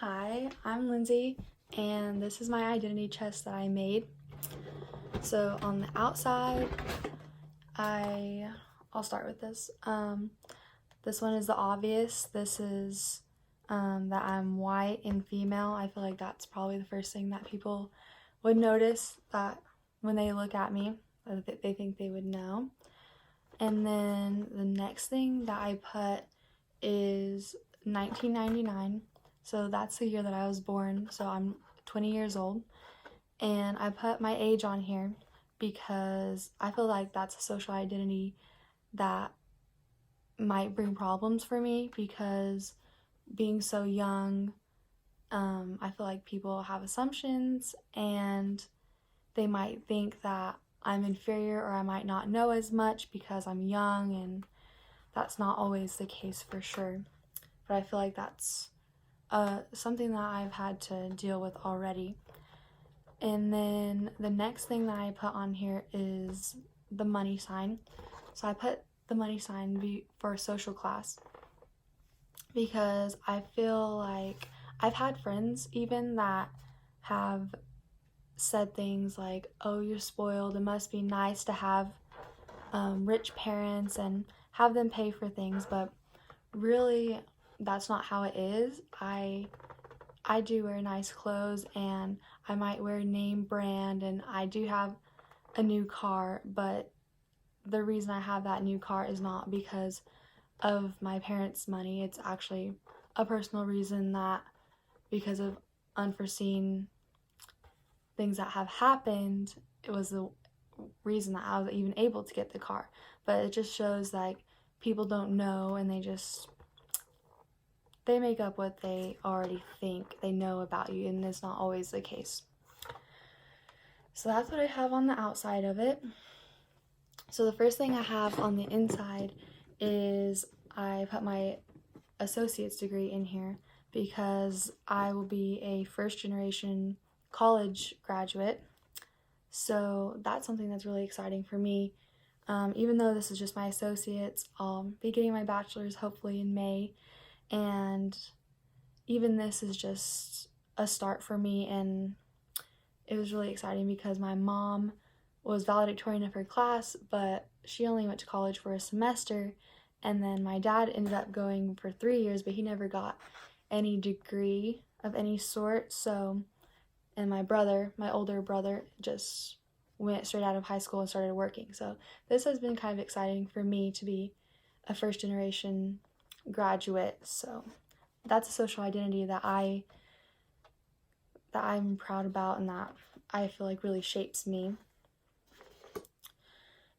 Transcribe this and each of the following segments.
Hi, I'm Lindsay, and this is my identity chest that I made. So on the outside, I'll start with this. This one is the obvious. This is that I'm white and female. I feel like that's probably the first thing that people would notice, that when they look at me, that they think they would know. And then the next thing that I put is 1999. So that's the year that I was born. So I'm 20 years old. And I put my age on here because I feel like that's a social identity that might bring problems for me, because being so young, I feel like people have assumptions and they might think that I'm inferior, or I might not know as much because I'm young, and that's not always the case for sure. But I feel like that's something that I've had to deal with already. And then the next thing that I put on here is the money sign. So I put the money sign for social class because I feel like I've had friends even that have said things like, oh, you're spoiled, it must be nice to have rich parents and have them pay for things, but really that's not how it is. I do wear nice clothes, and I might wear name brand, and I do have a new car, but the reason I have that new car is not because of my parents' money. It's actually a personal reason, that because of unforeseen things that have happened, it was the reason that I was even able to get the car. But it just shows like people don't know, and they make up what they already think they know about you, and it's not always the case. So that's what I have on the outside of it. So the first thing I have on the inside is I put my associate's degree in here because I will be a first-generation college graduate. So that's something that's really exciting for me. Even though this is just my associates, I'll be getting my bachelor's hopefully in May. And even this is just a start for me, and it was really exciting because my mom was valedictorian of her class, but she only went to college for a semester, and then my dad ended up going for 3 years, but he never got any degree of any sort. So, and my older brother, just went straight out of high school and started working. So this has been kind of exciting for me to be a first generation graduate. So that's a social identity that I'm proud about, and that I feel like really shapes me.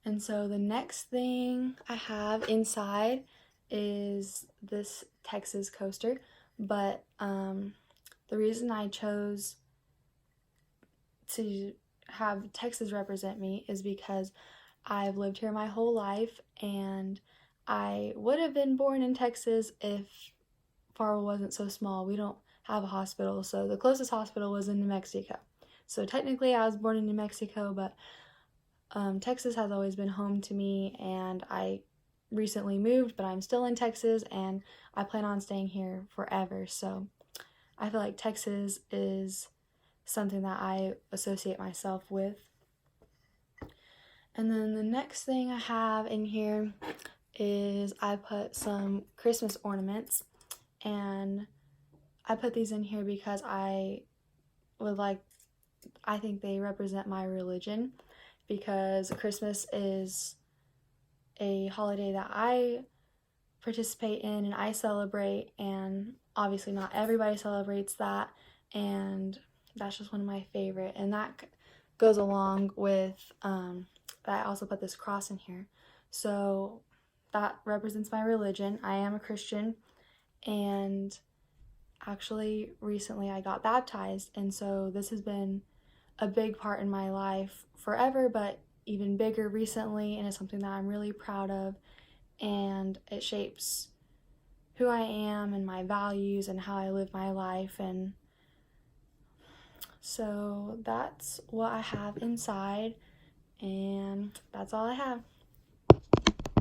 And so the next thing I have inside is this Texas coaster, but the reason I chose to have Texas represent me is because I've lived here my whole life, and I would have been born in Texas if Farwell wasn't so small. We don't have a hospital, so the closest hospital was in New Mexico. So technically I was born in New Mexico, but Texas has always been home to me, and I recently moved, but I'm still in Texas, and I plan on staying here forever. So I feel like Texas is something that I associate myself with. And then the next thing I have in here is I put some Christmas ornaments, and I put these in here because I think they represent my religion, because Christmas is a holiday that I participate in and I celebrate, and obviously not everybody celebrates that, and that's just one of my favorite. And that goes along with I also put this cross in here, so that represents my religion. I am a Christian, and actually recently I got baptized, and so this has been a big part in my life forever, but even bigger recently, and it's something that I'm really proud of, and it shapes who I am and my values and how I live my life. And so that's what I have inside, and that's all I have.